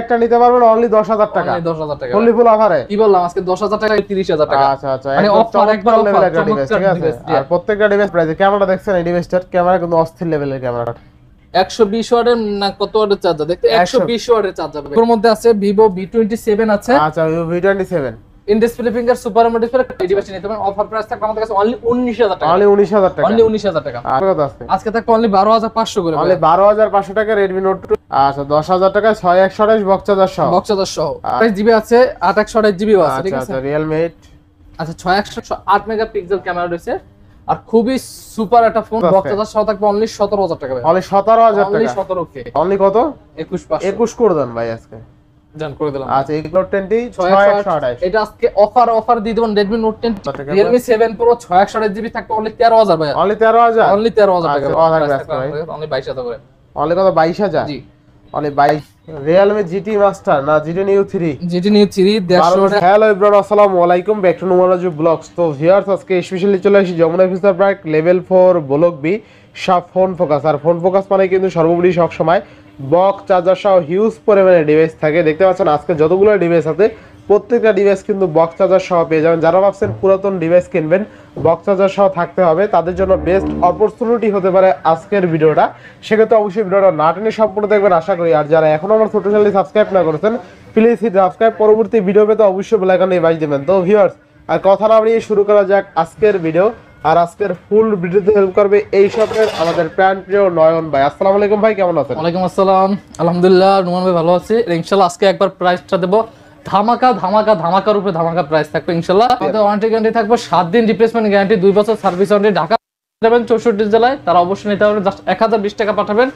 একটা নিতে পারবেন অনলি 10000 টাকা। অনলি 10000 টাকা। ফুললি ফুল অফারে। কি বললাম আজকে 10000 টাকা 30000 টাকা। আচ্ছা আচ্ছা, মানে অফার একবার অফার ঠিক আছে। আর প্রত্যেকটা ডিভাইস প্রাইসে ক্যামেরা দেখছেন, এই ডিভাইসটার ক্যামেরা কিন্তু অস্থির লেভেলের ক্যামেরা। 120 ওয়াটের না কত ওয়াটের চার্জার দেখতে 120 ওয়াটের চার্জার। এর মধ্যে আছে Vivo V27 আছে। আচ্ছা Vivo V27 in display finger super AMOLED display এই ডিভাইস নিতে পারেন। অফার প্রাইস থাকবে আমাদের কাছে অনলি 19000 টাকা। অনলি 19000 টাকা। অনলি 19000 টাকা। আজকে থাকবে অনলি 12500 করে। অনলি 12500 টাকা Redmi Note 2। আচ্ছা 10000 টাকা 6128 বক্স চার্জার সহ। বক্স চার্জার সহ 28GB আছে, 828GB আছে ঠিক আছে। আচ্ছা Realme 8। আচ্ছা 6108 মেগাপিক্সেল ক্যামেরা রয়েছে আর খুবই সুপার একটা ফোন। বক্স চার্জার সহ থাকবে অনলি 17000 টাকা। অনলি 17000 টাকা। Only 17k। অনলি কত? 21500। 21 করে দেন ভাই আজকে। জান করে দিলাম। আচ্ছা Note 10 6128। এটা আজকে অফার দিয়ে দেব। Redmi Note 10 Realme 7 Pro 6128GB থাকবে অনলি 13000 ভাই। অনলি 13000। অনলি 13000 টাকা। অনলি 22000 করে। অনলি কত? 22000। জি অনলি 22। Realme GT Master না GT Neo 3। GT Neo 3 150। Hello everyone, আসসালামু আলাইকুম, ব্যাক টু নোমারাজু ব্লগস। তো ভিউয়ার্স আজকে স্পেশালি চলে আসি Jamuna future park level 4 block B সব ফোন ফোকাস। আর ফোন ফোকাস মানে কিন্তু সর্বোপরি সব সময় বক্স চার্জার সহ হিউজ পরিমাণে ডিভাইস থাকে। দেখতে পাচ্ছেন আজকে যতগুলো ডিভাইস আছে প্রত্যেকটা ডিভাইস কিন্তু বক্স চার্জার সহ পেয়ে যাবেন। যারা ভাবছেন পুরাতন ডিভাইস কিনবেন বক্স চার্জার সহ থাকতে হবে, তাদের জন্য বেস্ট অপরচুনিটি হতে পারে আজকের ভিডিওটা। সেক্ষেত্রে অবশ্যই ভিডিওটা না টেনে সম্পূর্ণ দেখবেন আশা করি। আর যারা এখনো আমার ছোট চ্যানেলটি সাবস্ক্রাইব না করেছেন প্লিজ সাবস্ক্রাইব, পরবর্তী ভিডিও পেতে অবশ্যই বেল আইকনে বাজিয়ে দেবেন। তো ভিউয়ার্স আর কথা না বাড়িয়ে শুরু করা যাক আজকের ভিডিও। আর আজকের ফুল ভিডিওতে হেল্প করবে এই শপের আমাদের প্রাণ প্রিয় নয়ন ভাই। আসসালামু আলাইকুম ভাই, কেমন আছেন? ওয়ালাইকুম আসসালাম, আলহামদুলিল্লাহ নোমান ভাই ভালো আছি ইনশাআল্লাহ। আজকে একবার প্রাইসটা দেব ধামাকার উপরে ধামাকা প্রাইস থাকবে ইনশাআল্লাহ। আমাদের ওয়ারেন্টি গ্যারান্টি থাকবে 7 দিন, রিপ্লেসমেন্ট গ্যারান্টি 2 বছর, সার্ভিস ওয়ারেন্টি। ঢাকা যাবেন 64 জেলায় তারা অবশ্যই নিতে পারবেন। জাস্ট 1020 টাকা পাঠাবেন।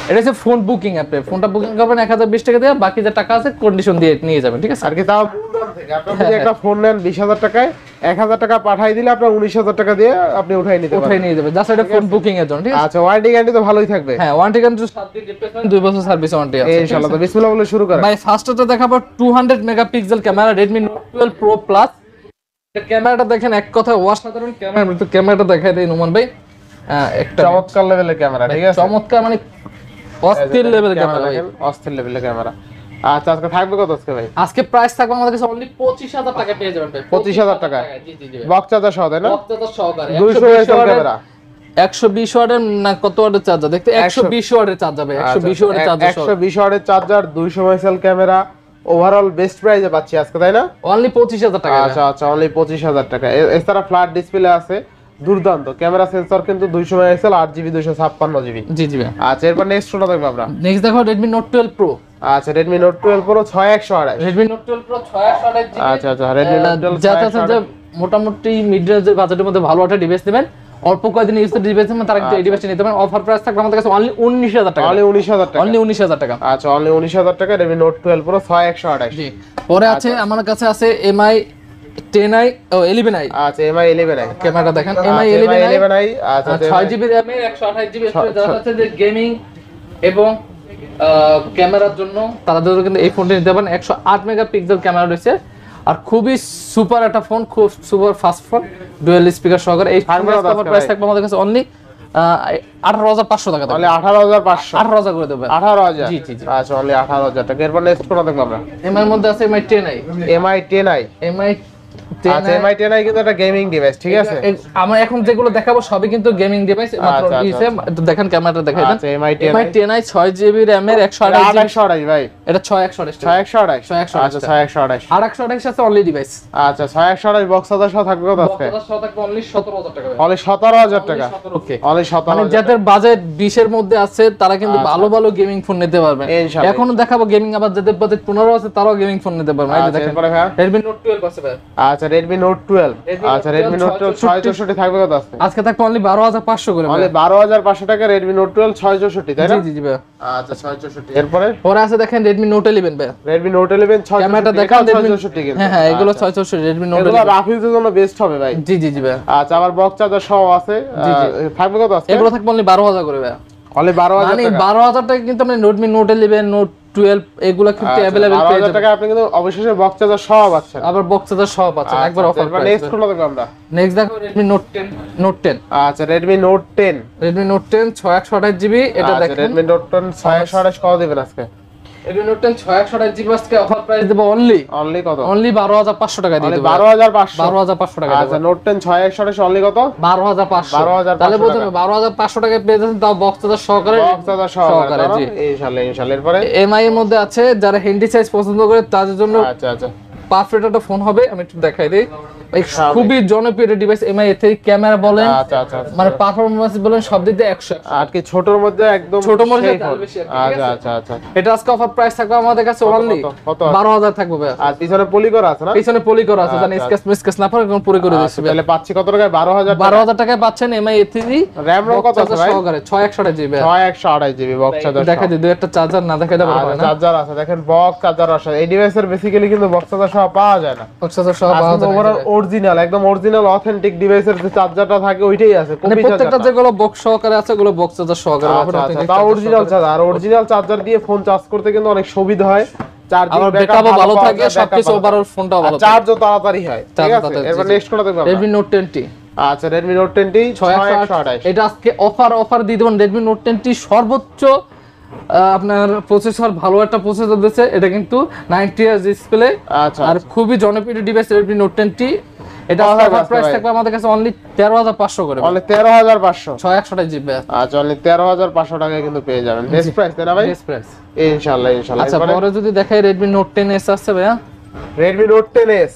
এটা হচ্ছে ফোন বুকিং অ্যাপে ফোনটা বুকিং করবেন 1020 টাকা দিয়ে, বাকি যে টাকা আছে কন্ডিশন দিয়ে নিয়ে যাবেন ঠিক আছে। আর কি তাও আপনি যদি একটা ফোন নেন 20000 টাকায় 1000 টাকা পাঠিয়ে দিলে আপনার 19000 টাকা দিয়ে আপনি উঠাই নিতে যাবেন। জাস্ট এটা ফোন বুকিং এর জন্য ঠিক আছে। আচ্ছা ওয়ারেন্টি গ্যারান্টি তো ভালোই থাকবে। হ্যাঁ ওয়ারেন্টি গ্যারান্টি 7 দিন, রিপ্লেসমেন্ট 2 বছর, সার্ভিস ওয়ারেন্টি আছে ইনশাআল্লাহ। তো বিসমিল্লাহ বলে শুরু করেন ভাই। ফার্স্টটা দেখাবো 200 megapixel camera Redmi Note 12 Pro Plus। এটা ক্যামেরাটা দেখেন এক কথায় অসাধারণ ক্যামেরা। তো ক্যামেরাটা দেখাই দেই নোমান ভাই। একটা চমৎকার লেভেলের ক্যামেরা ঠিক আছে। চমৎকার মানে অস্থির লেভেলের ক্যামেরা ভাই, অস্থির লেভেলের ক্যামেরা। আচ্ছা আজকে থাকবে কত আজকে ভাই? আজকে প্রাইস থাকবে আমাদের কাছে অনলি 25000 টাকা পেয়ে যাবেন ভাই। 25000 টাকা। জি জি জি। বক্স চার্জার সহ তাই না? বক্স চার্জার সহকারে 220 ক্যামেরা। 120 ওয়াটের না কত ওয়াটের চার্জার দেখতে 120 ওয়াটের চার্জার ভাই। 120 ওয়াটের চার্জার 120 ওয়াটের charger 200 megapixel camera. Overall best প্রাইসে পাচ্ছি আজকে তাই না? অনলি 25000 টাকা। আচ্ছা আচ্ছা অনলি 25000 টাকা। এছাড়া ফ্ল্যাট ডিসপ্লে আছে, দুর্দান্ত ক্যামেরা, সেন্সর কিন্তু 200 মেগাপিক্সেল, 8GB 256GB। জি জি ভাই। আচ্ছা এরপর নেক্সট কোনটা দেখব আমরা? নেক্সট দেখো Redmi Note 12 Pro। আচ্ছা Redmi Note 12 Pro 6128। Redmi Note 12 Pro 6128GB। আচ্ছা আচ্ছা Redmi Note 12 যাতে মোটামুটি মিড রেঞ্জের বাজেটের মধ্যে ভালো একটা ডিভাইস নেবেন, অল্প কয়েকদিন ইউজ ডিভাইস নেবেন, তারা কিন্তু এই ডিভাইসটা নিতে পারেন। অফার প্রাইস থাকবে আমাদের কাছে অনলি 19000 টাকা। অনলি 19000 টাকা। অনলি 19000 টাকা। আচ্ছা অনলি 19000 টাকা Redmi Note 12 Pro 6128। জি। পরে আছে আমার কাছে আছে MI 10i ও 11i। আচ্ছা MI 11i ক্যামেরাটা দেখেন MI 11i। আচ্ছা 6GB RAM এর 128GB স্টোরেজ। যারা আছে যে গেমিং এবং ক্যামেরার জন্য তাদের কিন্তু এই ফোনটা নিতে পারেন। 108 মেগাপিক্সেল ক্যামেরা রয়েছে আর খুবই সুপার একটা ফোন, খুব super fast phone, dual speaker সহকারে। এই ফোনের প্রাইস থাকবে আমাদের কাছে অনলি 18500 টাকা। অনলি 18500। 18000 করে দেবেন। 18000। জি জি জি। আচ্ছা অনলি 18000 টাকা। এরপর নেক্সট কোনটা দেখব আমরা? MI এর মধ্যে আছে MI 10i। MI 10i। আচ্ছা MI 10i কিন্তু একটা গেমিং ডিভাইস ঠিক আছে। আমরা এখন যেগুলো দেখাবো সবই কিন্তু গেমিং ডিভাইস। মাত্র একটু দেখেন ক্যামেরাটা দেখাই দেন। আচ্ছা MI 10i 6GB RAM এর 128 ভাই। এটা 6128। 6128। আচ্ছা 6128। আর 128 আছে অনলি ডিভাইস। আচ্ছা 6128 বক্স চার্জার সহ থাকবে কত আজকে? বক্স চার্জার থাকবে অনলি 17000 টাকা। অনলি 17000 টাকা। Okay only 17000। মানে যাদের বাজেট 20 এর মধ্যে আছে তারা কিন্তু ভালো ভালো গেমিং ফোন নিতে পারবেন। এখনো দেখাবো গেমিং, আবার যাদের বাজেট 15 আছে তারাও গেমিং ফোন নিতে পারবেন। এই যে দেখেন Redmi Note 12 আছে ভাই। আচ্ছা Redmi Note 12। আচ্ছা Redmi Note 12 664 থাকবে কত আজকে? আজকে থাকবে অনলি 12500 করে। অনলি 12500 টাকা Redmi Note 12 664 তাই না? জি জি ভাই। আচ্ছা 664। এরপরে পরে আছে দেখেন Redmi Note 11 ভাই। Redmi Note 11 664। ক্যামেরাটা দেখেন 664 কিন্তু। হ্যাঁ হ্যাঁ এগুলো 664 Redmi Note 11। এগুলো রাফিউজের জন্য বেস্ট হবে ভাই। জি জি জি ভাই। আচ্ছা আবার বক্স চার্জার সহ আছে। থাকবে কত আজকে? এগুলো থাকবে অনলি 12000 করে ভাই। অনলি 12000 মানে টাকা। 12000 টাকা কিন্তু আপনি Redmi Note 11 Note 12 এগুলো কিন্তু अवेलेबल পেয়ে যাবেন। 12000 টাকা আপনি কিন্তু অবশ্যই বক্স চার্জার সহ পাচ্ছেন। আবার বক্স চার্জার সহ পাচ্ছেন একবার অফার প্রাইস। নেক্সট কোনটা দেখব আমরা? নেক্সট দেখো Redmi Note 10। আচ্ছা Redmi Note 10। Redmi Note 10 6128GB। এটা দেখেন Redmi Note 10 628 কত দিবেন আজকে? Redmi Note 10 6128 জিবি আজকে অফার প্রাইস দেব অনলি কত? অনলি 12500 টাকা দিয়ে দেব। 12500 12500 টাকা। আচ্ছা Note 10 6128 অনলি কত? 12500। 12500 তাহলে বলতে 12500 টাকায় পেয়ে যাচ্ছেন, তাও বক্স চার্জার সহকারে। জি ইনশাআল্লাহ। এরপরে এমআই এর মধ্যে আছে, যারা হ্যান্ডি সাইজ পছন্দ করে তাদের জন্য আচ্ছা পারফেক্ট একটা ফোন হবে। আমি একটু দেখাই দেই। খুবই জনপ্রিয় ডিভাইস এমআই এর থেকে ক্যামেরা বলেন, মানে পারফরম্যান্স বলেন, সব দিক দিয়ে 100। আর কি ছোটর মধ্যে একদম ছোট মধ্যে বেশি। আচ্ছা এটা আজকে অফার প্রাইস থাকবে আমাদের কাছে অনলি 12000 থাকবে ভাই। আর পিছনে পলি করা আছে না? পিছনে পলি করা আছে, জানি স্কেচ না পড়ে কোন পলি করে দিয়েছি। তাহলে পাচ্ছি কত টাকায়? 12000 টাকায় পাচ্ছেন এমআই এ3। র‍্যাম রো কত আছে ভাই? সহকারে 6128 জিবি। 6128 GB box charger. দেখা দিই দুই একটা চার্জার না দেখাই দেব না। চার্জার আছে, দেখেন বক্স চার্জার আছে। এই ডিভাইসের বেসিক্যালি কিন্তু বক্স চার্জার সহ পাওয়া যায় না। বক্স চার্জার সহ পাওয়া যায় না। ওভারঅল অরিজিনাল, একদম অরিজিনাল অথেন্টিক ডিভাইসের যে চার্জারটা থাকে ওইটাই আছে। মানে প্রত্যেকটা যেগুলো বক্স সহকারে আছে ওগুলো বক্স চার্জার সহকারে পাবেন। তাও অরিজিনাল চার্জার। আর অরিজিনাল চার্জার দিয়ে ফোন চার্জ করতে কিন্তু অনেক সুবিধা হয়। চার্জিং ব্যাকআপও ভালো থাকে, সবকিছু ওভারঅল ফোনটাও ভালো থাকে, চার্জও তাড়াতাড়ি হয়। ঠিক আছে, এরপর নেক্সট কোনটা দেখব? Redmi Note 10T। আচ্ছা Redmi Note 10T 6128। এটা আজকে অফার দিয়ে দেবেন। Redmi Note 10T সর্বোচ্চ আপনার প্রসেসর, ভালো একটা প্রসেসর দিয়েছে। এটা কিন্তু 90 Hz ডিসপ্লে। আচ্ছা, আর খুবই জনপ্রিয় ডিভাইস Redmi Note 10T। এটা অফার প্রাইস থাকবে আমাদের কাছে অনলি 13500 করে। Only 13500 6128 GB. আচ্ছা অনলি 13500 টাকায় কিন্তু পেয়ে যাবেন। বেস্ট প্রাইস না ভাই? বেস্ট প্রাইস ইনশাআল্লাহ। আচ্ছা পরে যদি দেখাই Redmi Note 10s আছে ভাইয়া। Redmi Note 10s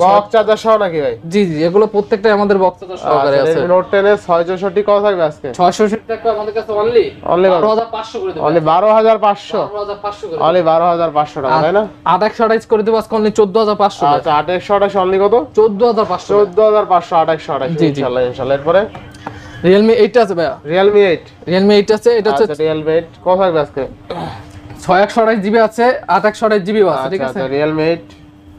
box charger সহ নাকি ভাই? জি এগুলো প্রত্যেকটাই আমাদের বক্স চার্জার সহকারে আছে। Redmi Note 10s 664 কত থাকবে আজকে? 664 টাকা আমাদের কাছে অনলি 12500 করে দেব। অনলি 12500 করে অনলি 12500 টাকা, তাই না? 828 করে দেব আজকে অনলি 14500। আচ্ছা 828 অনলি কত? 14500। 14500 828 ইনশাআল্লাহ। এরপরে Realme 8 আছে ভাইয়া। Realme 8 আছে। এটা হচ্ছে Realme 8 কত থাকবে আজকে? 6128 জিবি আছে, 828 জিবি আছে। ঠিক আছে আচ্ছা Realme 8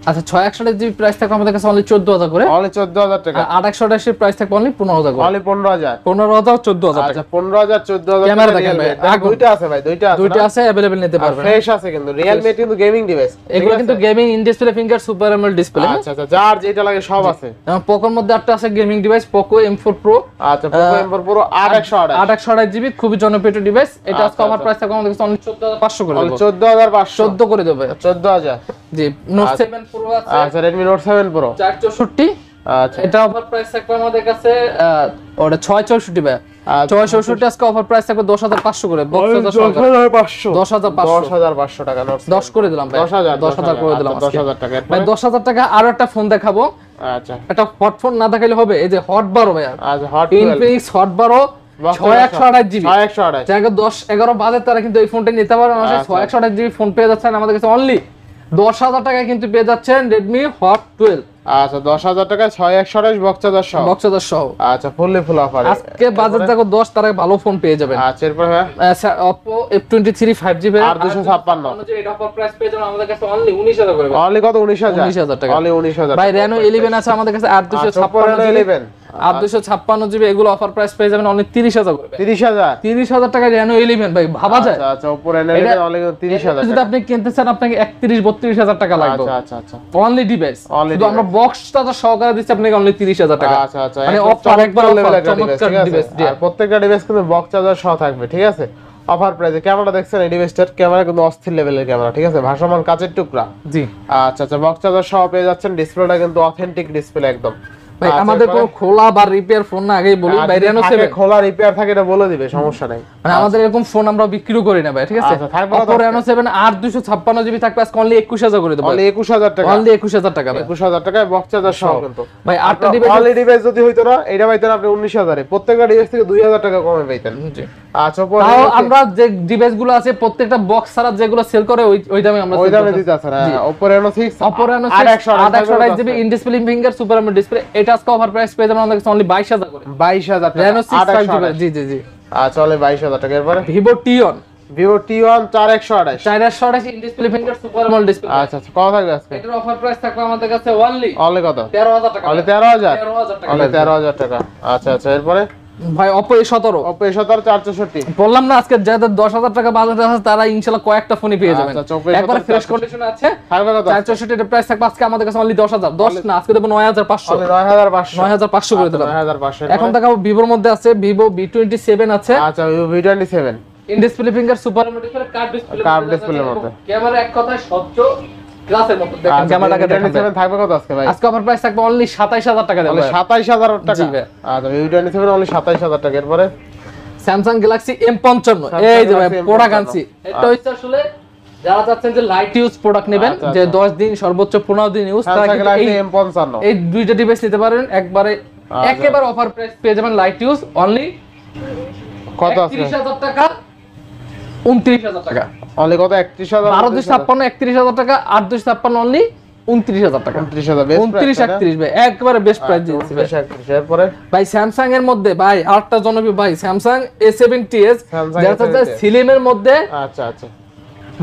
আচ্ছা 6128 জিবি প্রাইস থাকবে আমাদের কাছে অনলি 14000 করে। অনলি 14000 টাকা। 828 এর প্রাইস থাকবে অনলি 15000 করে। অনলি 15000 14000 আচ্ছা 15000 14000 ক্যামেরা দেখেন ভাই, দুইটা আছে ভাই, দুইটা আছে अवेलेबल নিতে পারবেন। ফ্রেশ আছে কিন্তু Realme কিন্তু গেমিং ডিভাইস। এগুলো কিন্তু gaming in display finger super AMOLED display. আচ্ছা যার যেটা লাগে সব আছে। এবং পোকোর মধ্যে একটা আছে gaming device Poco M4 Pro। আচ্ছা Poco M4 Pro 828 জিবি, খুবই জনপ্রিয় ডিভাইস। এটা আজকে অফার প্রাইস থাকবে আমাদের কাছে অনলি 14500 করে দেব। 14500 14 করে দেব। 14000 জি Note 7 Pro আছে। আচ্ছা Redmi Note 7 Pro 464। আচ্ছা এটা অফার প্রাইস থাকবে আমাদের কাছে ওটা 664 ভাই। 664 আজকে অফার প্রাইস থাকবে 10500 করে। বক্স 10500 টাকা। নোট 10 করে দিলাম ভাই। 10000 করে দিলাম আজকে। 10000 টাকা। ভাই 10000 টাকা আরো একটা ফোন দেখাবো। আচ্ছা এটা হট ফোন না দেখাইলে হবে। এই যে হট 12 ভাই। আচ্ছা হট Infinix Hot 12 6128 জিবি। 6128 যারা 10 11 বাজে তারা কিন্তু এই ফোনটা নিতে পারবেন। 6128 জিবি ফোন পেয়ে যাচ্ছেন আমাদের কাছে অনলি 10000 টাকায় কিন্তু পেয়ে যাচ্ছেন Redmi Hot 12। আচ্ছা 10000 টাকায় 6128 বক্স চার্জার সহ। আচ্ছা ফুল অফার। আজকে বাজার দেখো 10 তারা ভালো ফোন পেয়ে যাবেন। আচ্ছা এরপর হ্যাঁ Oppo F23 5GB আর 256 এটা অফার প্রাইস পেয়ে যাবেন আমাদের কাছে অনলি 19000 করে। অনলি কত? 19000 টাকা। অনলি 19000 ভাই Reno 11 আছে আমাদের কাছে 8256 8256 জিবি। এগুলো অফার প্রাইস পেয়ে যাবেন অনলি 30000 করে। 30000 টাকা Reno 11 ভাই ভাবা যায়? আচ্ছা Oppo Reno 11 অনলি 30000 যদি আপনি কিনতে চান আপনাকে 31-32000 টাকা লাগবে। আচ্ছা অনলি ডিভাইস। শুধু আমরা বক্সটা তো সহকারে দিচ্ছি আপনাকে অনলি 30000 টাকা। আচ্ছা মানে অফার একবার চমৎকার ডিভাইস। আর প্রত্যেকটা ডিভাইস কিন্তু বক্স চার্জার সহ থাকবে। ঠিক আছে অফার প্রাইসে। ক্যামেরা দেখছেন এই ডিভাইসটার ক্যামেরা কিন্তু অস্থির লেভেলের ক্যামেরা। ঠিক আছে ভাসমান কাচের টুকরা। জি আচ্ছা বক্স চার্জার সহ পেয়ে যাচ্ছেন। ডিসপ্লেটা কিন্তু অথেন্টিক ডিসপ্লে একদম। ভাই আমাদের কোনো খোলা বা রিপেয়ার ফোন না আগেই বলি ভাই। Reno 7 খোলা রিপেয়ার থাকে এটা বলে দিবে, সমস্যা নাই। মানে আমাদের এরকম ফোন আমরা বিক্রি করি না ভাই। ঠিক আছে Oppo Reno 7 8256 জিবি থাকবে আজকে অনলি 21000 করে দেব। অনলি 21000 টাকা। অনলি 21000 টাকা ভাই। 21000 টাকায় বক্স চার্জার সহ কিন্তু ভাই 8টা ডিভাইস। অনলি ডিভাইস যদি হইতো না এটা পাইতেন আপনি 19000 এ। প্রত্যেকটা ডিভাইস থেকে 2000 টাকা কমে পাইতেন। জি আচ্ছা তাও আমরা যে ডিভাইসগুলো আছে প্রত্যেকটা বক্স ছাড়া যেগুলো সেল করে ওই দামে আমরা ওই দামে দিতে আছে না। Oppo Reno 6 828 GB in display finger super AMOLED display. এটা আজকে অফার প্রাইস পেয়ে যাবেন আমাদের কাছে অনলি 22000 করে। 22000 টাকা। Reno 6 5GB জি আচ্ছা অনলি 22000 টাকা। এরপরে Vivo T1 4128 in display finger super AMOLED display. আচ্ছা কত থাকবে আজকে? এটার অফার প্রাইস থাকবে আমাদের কাছে অনলি কত? 13000 টাকা। অনলি 13000 টাকা। অনলি 13000 টাকা। আচ্ছা এরপরে ভাই Oppo A17 464 বললাম না আজকে যাদের 10000 টাকা বাজেট আছে তারা ইনশাআল্লাহ কয়েকটা ফোনই পেয়ে যাবেন। একবার ফ্রেশ কন্ডিশনে আছে। 464 এর প্রাইস থাকবে আজকে আমাদের কাছে অনলি 10000 10 না আজকে দেব 9500 9500 করে দিলাম। 9500 এখন দেখাবো Vivoর মধ্যে আছে Vivo V27 আছে। আচ্ছা Vivo V27 in display finger super AMOLED display curve ডিসপ্লের মধ্যে ক্যামেরা এক কথায় স্বচ্ছ গ্লাসের মতো দেখেন ক্যামেরাটাকে দেখেন থাকবে কত আজকে ভাই? আজকে অফার প্রাইস থাকবে অনলি 27000 টাকা দেব অনলি 27000 টাকা। আচ্ছা U27 অনলি 27000 টাকা। এরপরে স্যামসাং গ্যালাক্সি M55 এই যে ভাই প্রোডাক্ট আনছি। এটা হচ্ছে আসলে যারা চাচ্ছেন যে লাইট ইউজ প্রোডাক্ট নেবেন, যে 10 দিন সর্বোচ্চ 15 দিন ইউজ, তারা কিন্তু এই দুইটা ডিভাইস নিতে পারেন একবারে একেবারে অফার প্রাইস পেয়ে যাবেন। লাইট ইউজ অনলি কত আছে? 31000 টাকা 29000 টাকা। অনলি কত? 31000 12256 31000 টাকা 8256 অনলি 29000 টাকা। 29000 29 31 ভাই একবারে বেস্ট প্রাইস দিয়েছি ভাই। এরপরে ভাই স্যামসাং এর মধ্যে ভাই আরেকটা জনপ্রিয় ভাই স্যামসাং A70s, যেটা স্লিম এর মধ্যে আচ্ছা আচ্ছা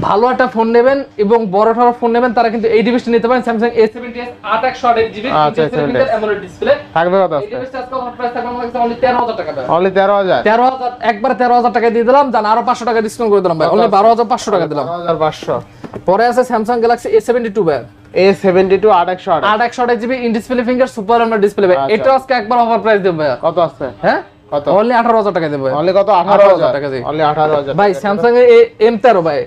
ভালো একটা ফোন নেবেন এবং বড় ফোন নেবেন, তারা কিন্তু এই ডিভাইসটা নিতে পারেন। Samsung A70s 8128GB AMOLED display থাকবে কত এই ডিভাইসটা আজকে অফার প্রাইস থাকবে আমাদের কাছে অনলি 13000 টাকা ভাই। অনলি 13000 একবার 13000 টাকা দিয়ে দিলাম, জান আরো 500 টাকা ডিসকাউন্ট করে দিলাম ভাই, অনলি 12500 টাকা দিলাম। 12500। পরে আছে স্যামসাং গ্যালাক্সি A72 ভাই, A72 8128GB in display finger super AMOLED display ভাই। এটা আজকে একবার অফার প্রাইস দেব ভাই। কত আছে? হ্যাঁ কত? অনলি 18000 টাকা দেব ভাই। অনলি কত? 18000 টাকা দেব অনলি 18000 ভাই। স্যামসাং এর M13 ভাই,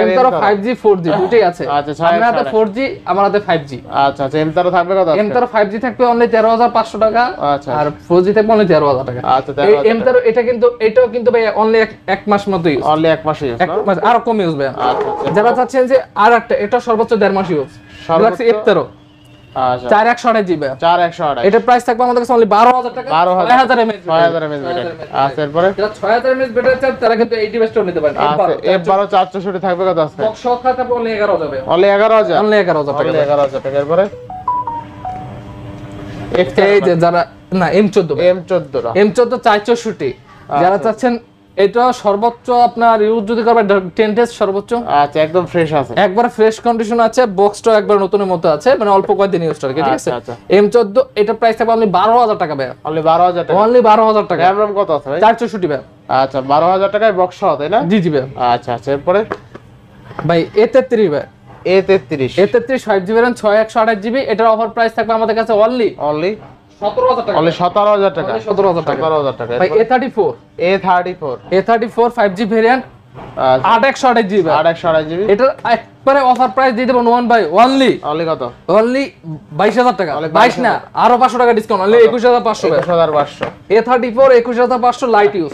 M13 5G 4G দুটোই আছে। আচ্ছা আমার হাতে 4G, আমার হাতে 5G। আচ্ছা আচ্ছা M13 থাকবে কত? M13 5G থাকবে অনলি 13500 টাকা, আচ্ছা আর 4G থাকবে অনলি 13000 টাকা। আচ্ছা এই M13 এটা কিন্তু এটাও কিন্তু ভাই অনলি এক মাস মতো ইউজ, অনলি এক মাস ইউজ না? এক মাস আরো কম ইউজ ভাই। আচ্ছা যারা চাচ্ছেন যে আর একটা এটা সর্বোচ্চ 1.5 মাস ইউজ, গ্যালাক্সি F13 আচ্ছা 4128GB 4128 এটা প্রাইস থাকবে আমাদের কাছে অনলি 12000 টাকা। 6000 mAh 6000 mAh ব্যাটারি। আচ্ছা এরপরে যারা 6000 mAh ব্যাটারি চান তারা কিন্তু এই ডিভাইসটাও নিতে পারেন। আচ্ছা F12 464 থাকবে কত আছে? বক্স সহ থাকবে অনলি 11000 ভাই। অনলি 11000 অনলি 11000 টাকা। অনলি 11000 টাকা। এরপরে এই যে যারা না M14 M14 M14 464 যারা চাচ্ছেন এটা সর্বোচ্চ আপনার ইউজ যদি করবেন 10 ডেজ সর্বোচ্চ। আচ্ছা একদম ফ্রেশ আছে, একবার ফ্রেশ কন্ডিশন আছে, বক্সটা একবার নতুনের মতো আছে, মানে অল্প কয়েকদিন ইউজ করে, ঠিক আছে। আচ্ছা। M14 এটা প্রাইস থাকবে অনলি 12000 টাকা ভাই। অনলি 12000 টাকা। অনলি 12000 টাকা। RAM কত আছে ভাই? 464 ভাই। আচ্ছা 12000 টাকায় বক্স সহ, তাই না? জি জি ভাই। আচ্ছা আচ্ছা এরপরে ভাই A33 ভাই, A33 5GB RAM 6128GB এটার অফার প্রাইস থাকবে আমাদের কাছে অনলি 17000 টাকা। অনলি 17000 টাকা। 17000 টাকা। 17000 টাকা। ভাই A34 5G variant 8128GB 8128GB এটা একবারে অফার প্রাইস দিয়ে দেব নোমান ভাই অনলি কত? অনলি 22000 টাকা। 22 না আরো 500 টাকা ডিসকাউন্ট, অনলি 21500 ভাই। 21500 A34 21500 লাইট ইউজ।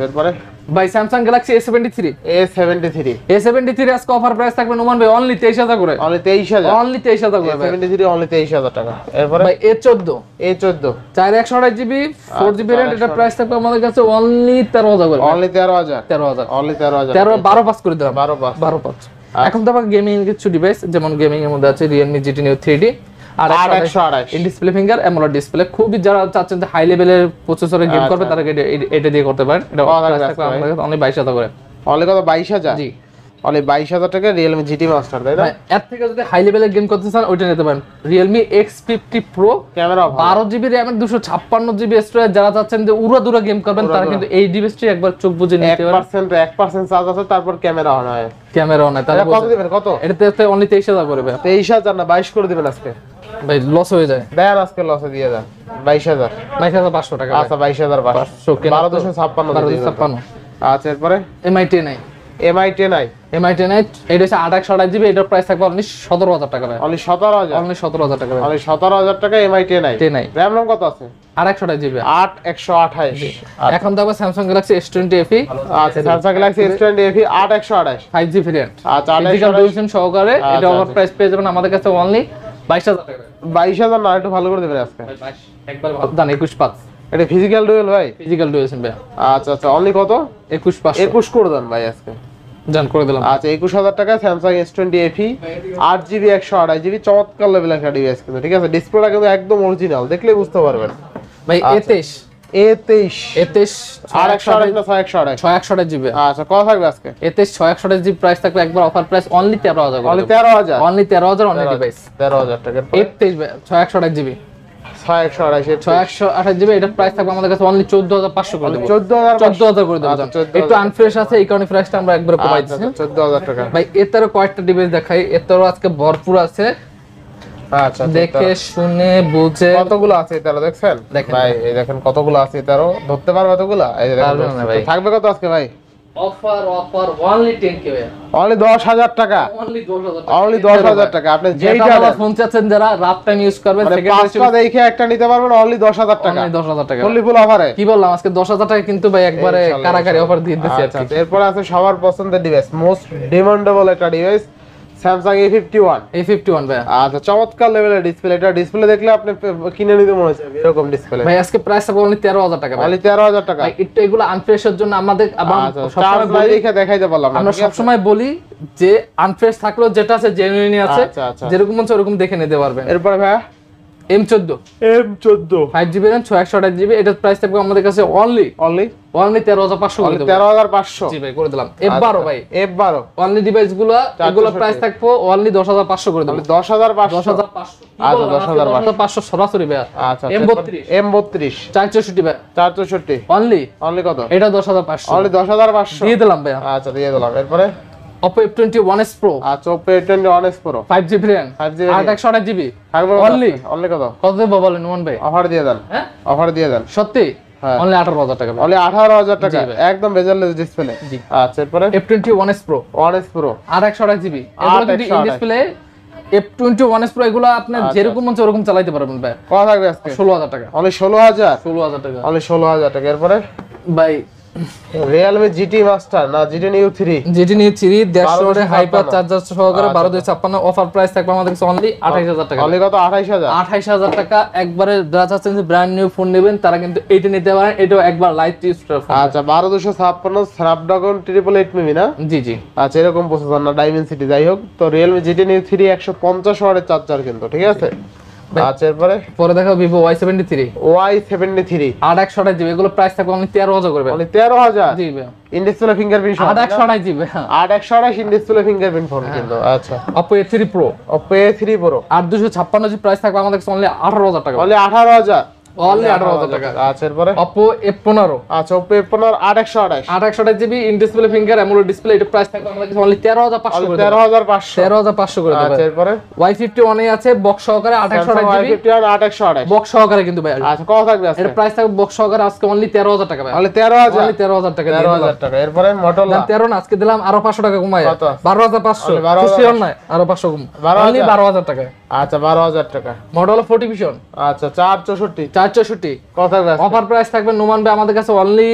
এরপরে ভাই স্যামসাং গ্যালাক্সি A73 আজকে অফার প্রাইস থাকবে নোমান ভাই অনলি 23000 করে। অনলি 23000 অনলি 23000 করে ভাই। A73 অনলি 23000 টাকা। এরপরে ভাই A14 4128GB 4G ভেরিয়েন্ট এটা প্রাইস থাকবে আমাদের কাছে অনলি 13000 করে। অনলি 13000 অনলি 13000 12 পাস করে দিলাম। 12 পাস। এখন তো আবার গেমিং এর কিছু ডিভাইস, যেমন গেমিং এর মধ্যে আছে Realme GT Neo 3D আর 128 in display finger AMOLED display. খুবই যারা চাচ্ছেন যে হাই লেভেলের প্রসেসরে গেম করবে তারা এটা দিয়ে করতে পারেন। এটা প্রাইস থাকবে আমাদের কাছে অনলি 22000 করে। অনলি কত? 22000 জি অনলি 22000 টাকা Realme GT Master, তাই না? এর থেকে যদি হাই লেভেলের গেম করতে চান ওইটা নিতে পারেন। Realme X50 Pro camera 12GB RAM 256GB storage. যারা চাচ্ছেন যে উড়াদুরা গেম করবেন তারা কিন্তু এই ডিভাইসটি একবার চোখ বুজে নিতে পারেন। 1% চার্জ আছে, তারপর ক্যামেরা অন হয়। ক্যামেরা অন হয়, তাহলে কত দিবেন? কত? এটাতে অনলি 23000 করে ভাই। 23000 না 22 করে দিবেন আজকে ভাই লস হয়ে যায়। দেন আজকে লসে দিয়ে দেন 22000 22500 টাকা। আচ্ছা 22500 12256 আচ্ছা এরপরে MI 10i এটা হচ্ছে 828GB এটার প্রাইস থাকবে অনলি 17000 টাকা ভাই। অনলি 17000 অনলি 17000 টাকা ভাই। অনলি 17000 টাকা MI 10i RAM কত আছে? 828GB 8128 এখন দেখো Samsung Galaxy S20 FE। আচ্ছা Samsung Galaxy S20 FE 8128 5G variant. আচ্ছা ডিজিটাল রেজোলিউশন সহকারে এটা অফার প্রাইস পেয়ে যাবেন আমাদের কাছে অনলি 22000 টাকা। 22000 না একটু ভালো করে দিবেন আজকে ভাই 22 একবার ভালো দান 215 এটা ফিজিক্যাল ডুয়েল ভাই। ফিজিক্যাল ডুয়েশন ভাই। আচ্ছা আচ্ছা অনলি কত? 21500 21 করে দেন ভাই আজকে। জান করে দিলাম। আচ্ছা 21000 টাকা Samsung S20 FE 8GB 128GB চমৎকার লেভেল একটা ডিভাইস কিন্তু, ঠিক আছে। ডিসপ্লেটা কিন্তু একদম অরিজিনাল, দেখলে বুঝতে পারবেন ভাই A23 আর 128 না 6128GB। আচ্ছা কত থাকবে আজকে? A23 6128GB প্রাইস থাকবে একবার অফার প্রাইস অনলি 13000 করে। অনলি 13000 অনলি 13000 অনলি ডিভাইস 13000 টাকা। A23 6128GB 6128GB এটা প্রাইস থাকবে আমাদের কাছে অনলি 14500 করে দেব। 14000 করে দেব। একটু আনফ্রেশ আছে এই কারণে প্রাইসটা আমরা একবার কমাই দিচ্ছি। 14000 টাকা ভাই এটারও কয়েকটা ডিভাইস দেখাই, এটারও আজকে ভরপুর আছে। আচ্ছা দেখে শুনে বুঝে কতগুলো আছে এটারও দেখছেন ভাই? এই দেখেন কতগুলো আছে এটারও, ধরতে পারবে কতগুলো? এই দেখেন থাকবে কত আজকে ভাই? অফার অনলি 10k ভাইয়া, অনলি 10,000 টাকা, অনলি 10,000 টাকা, অনলি 10,000 টাকা। আপনি যেইটা আমার ফোন চাচ্ছেন যারা রাত টাইম ইউজ করবেন, মানে পাঁচটা দেখে একটা নিতে পারবেন অনলি 10,000 টাকা, অনলি 10,000 টাকা। ফুললি ফুল অফারে। কি বললাম আজকে 10,000 টাকা কিন্তু ভাই একবারে কারাকারি অফার দিয়ে দিচ্ছি আচ্ছা, আজকে। এরপর আছে সবার পছন্দের ডিভাইস, মোস্ট ডিমান্ডেবল একটা ডিভাইস, Samsung A51। A51 ভাই, আচ্ছা, চমৎকার লেভেলের ডিসপ্লে। এটা ডিসপ্লে দেখলে আপনি কিনে নিতে মনে হচ্ছে এরকম ডিসপ্লে। ভাই আজকে প্রাইস থাকবে অনলি 13,000 টাকা ভাই। অনলি 13,000 টাকা। ভাই একটু এগুলো আনফ্রেশের জন্য আমাদের আচ্ছা, চার্জ নাই দেখে দেখাইতে পারলাম না। আমরা সবসময় বলি যে আনফ্রেশ থাকলেও যেটা আছে জেনুইনই আছে, আচ্ছা, আচ্ছা। যেরকম মন ওরকম দেখে নিতে পারবেন। এরপরে ভাই M14 M14 5GB RAM 628GB, এটার প্রাইস থাকবে আমাদের কাছে অনলি 13,500 করে দেব। 13,500। জি ভাই করে দিলাম। F12 ভাই, F12 অনলি ডিভাইসগুলো এগুলো প্রাইস থাকবে অনলি 10,500 করে দেব। 10,500। 10,500 আচ্ছা, 10,500 সরাসরি ভাই। আচ্ছা, M32 M32 464 ভাই, 464 অনলি কত? এটা 10,500 অনলি 10,500 দিয়ে দিলাম ভাই। আচ্ছা, দিয়ে দিলাম। এরপরে Oppo F21s Pro আচ্ছা, Oppo A21s Pro 5GB RAM 5GB 828GB only কত? কত দেব বলেন নোমান ভাই? অফার দিয়ে দেন, হ্যাঁ অফার দিয়ে দেন। সত্যি হ্যাঁ। অনলি 18,000 টাকা ভাই। অনলি 18,000 টাকা, জি ভাই। একদম বেজারলেস ডিসপ্লে। জি। আচ্ছা, এরপরে F21s Pro 1s Pro 828GB, এগুলো কিন্তু ইন ডিসপ্লে। F21s Pro এগুলো আপনি যেরকম মন ওরকম চালাতে পারবেন ভাই। কত থাকবে আজকে? 16,000 টাকা, অনলি 16,000 16,000 টাকা অনলি 16,000 টাকা। এরপরে ভাই। Realme GT Master না GT Neo 3 যেটি নিয়ে 3 150 1256 হাইপার চার্জার সহকারে আচ্ছা। 1256 অফার প্রাইস থাকবে আমাদের কাছে অনলি 28,000 টাকা। অনলি কত? 28,000 28,000 টাকা। একবারে যারা চাচ্ছেন যে ব্র্যান্ড নিউ ফোন নেবেন তারা কিন্তু এইটা নিতে পারেন, এটাও একবার লাইট ইউজ করার ফোন। আচ্ছা, 12256 Snapdragon 888 মেবি না? জি জি। আচ্ছা, এরকম প্রসেসর না, Dimensity যাই হোক। তো Realme GT Neo 3 150 ওয়াটের চার্জার কিন্তু, ঠিক আছে? আচ্ছা, এরপরে পরে দেখো Vivo Y73 Y73 828GB, এগুলো প্রাইস থাকবে অনলি 13,000 করে ভাই। অনলি 13,000 জি ভাই। ইন ডিসপ্লে ফিঙ্গারপ্রিন্ট সহ 828GB। 8128 in display fingerprint phone কিন্তু। আচ্ছা, Oppo A3 Pro Oppo A3 Pro 8256GB, price থাকবে আমাদের কাছে অনলি 18,000 টাকা। অনলি 18,000 অনলি 18,000 টাকা। আচ্ছা, এরপরে Oppo F15 আচ্ছা, Oppo F15 8128 828GB in display finger AMOLED display, এটা প্রাইস থাকবে আমাদের কাছে অনলি 13,500 করে দেব। 13,500 13,500 করে দেব। আচ্ছা, এরপরে Y51 এ আছে বক্স সহকারে 828GB, Y51 8128 বক্স সহকারে কিন্তু ভাই। আচ্ছা, কত থাকবে আজকে? এর প্রাইস থাকবে বক্স সহকারে আজকে অনলি 13,000 টাকা ভাই। অনলি 13,000 অনলি 13,000 টাকা দিয়ে 13,000 টাকা। এরপরে Motorola 13 না, আজকে দিলাম আরো 500 টাকা কমায় কত? 12,500। অনলি 12,500 খুশি হন না? আরো 500 কম, 12,000 অনলি 12,000 টাকা। আচ্ছা, 12,000 টাকা। Motorola Fortivision আচ্ছা, 464 464 কত থাকবে আজকে? অফার প্রাইস থাকবে নোমান ভাই আমাদের কাছে অনলি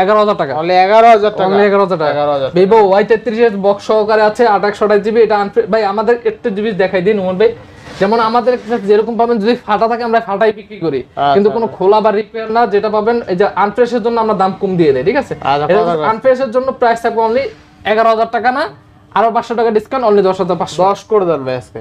11,000 টাকা। অনলি 11,000 টাকা। অনলি 11,000 টাকা। 11,000 Vivo Y33 এর বক্স সহকারে আছে 828GB, এটা ভাই আমাদের একটা জিনিস দেখাই দিন নোমান ভাই, যেমন আমাদের কাছে যেরকম পাবেন যদি ফাটা থাকে আমরা ফাটাই বিক্রি করি, কিন্তু কোনো খোলা বা রিপেয়ার না। যেটা পাবেন এই যে আনফ্রেশের জন্য আমরা দাম কম দিয়ে দেই, ঠিক আছে? আনফ্রেশের জন্য প্রাইস থাকবে অনলি 11,000 টাকা না, আরো 500 টাকা ডিসকাউন্ট, অনলি 10,500। 10 করে দেন ভাই আজকে,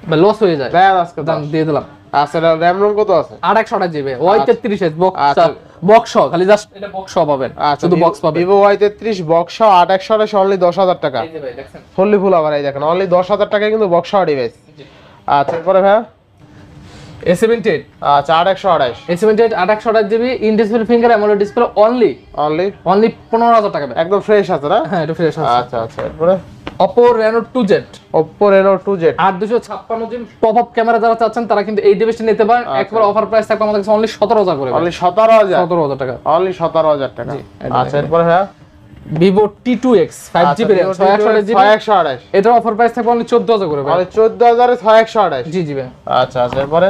ভাই লস হয়ে যায়, দেন আজকে দাম 10। দিয়ে দিলাম। আচ্ছা, RAM ROM কত আছে? 828GB Y33 এর বক্স, আচ্ছা। বক্স সহ, খালি জাস্ট এটা বক্স সহ পাবেন, আচ্ছা, শুধু বক্স পাবেন। Vivo Y33 বক্স সহ 828 অনলি 10,000 টাকা। এই যে ভাই দেখছেন ফুললি ফুল আবার এই দেখেন অনলি 10,000 টাকায় কিন্তু বক্স সহ ডিভাইস। আচ্ছা, এরপরে ভাই A78 আচ্ছা, 828 A78 828GB in display finger AMOLED display only only 15,000 টাকা ভাই। একদম ফ্রেশ আছে না? হ্যাঁ এটা ফ্রেশ আছে। আচ্ছা, আচ্ছা, এরপরে Oppo Reno 2Z Oppo Reno 2Z 8256GB popup camera যারা চাচ্ছেন তারা কিন্তু এই ডিভাইসটা নিতে পারেন। একবার অফার প্রাইস থাকবে আমাদের কাছে অনলি 17,000 করে ভাই। অনলি 17,000 17,000 টাকা। অনলি 17,000 টাকা। আচ্ছা, এরপরে ভাই Vivo T2X 5GB RAM 628GB, 628 এটার অফার প্রাইস থাকবে অনলি 14,000 করে ভাই। অনলি 14,000 এ 628 জি জি ভাই। আচ্ছা, আচ্ছা, এরপরে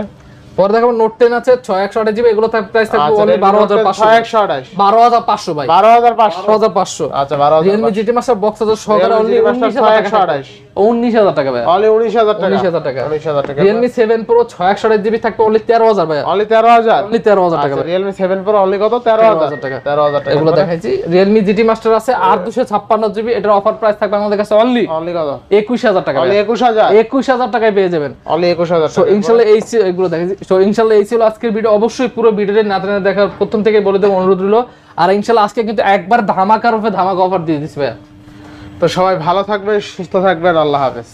পরে দেখাবো Note 10 আছে 628GB, এগুলো প্রাইস থাকবে অনলি 12,500 628 12,500 ভাই। 12,500 12,500 আচ্ছা, 12,000 Realme GT Master বক্স আছে সহকারে অনলি 19,000 টাকা ভাই। অনলি 19,000 টাকা। 19,000 টাকা। 19,000 টাকা। Realme 7 Pro 628GB থাকবে অনলি 13,000 ভাই। অনলি 13,000 অনলি 13,000 টাকা আচ্ছা, ভাই। Realme 7 Pro অনলি কত? 13,000 টাকা। 13,000 টাকা। এগুলো দেখাইছি। Realme GT Master আছে 8256GB, এটার অফার প্রাইস থাকবে আমাদের কাছে অনলি অনলি কত? 21,000 টাকা অনলি ভাই। 21,000 21,000 টাকায় পেয়ে যাবেন। অনলি 21,000 সো টাকা। ইনশাআল্লাহ এগুলো দেখাইছি। সো ইনশাআল্লাহ এই ছিল আজকের ভিডিও। অবশ্যই পুরো ভিডিওটা না টেনে দেখার প্রথম থেকে বলে দেব, অনুরোধ রইল। আর ইনশাআল্লাহ আজকে কিন্তু একবার ধামাকার উপরে ধামাকা অফার দিয়ে দিচ্ছি ভাই। তো সবাই ভালো থাকবেন, সুস্থ থাকবেন, আল্লাহ হাফেজ।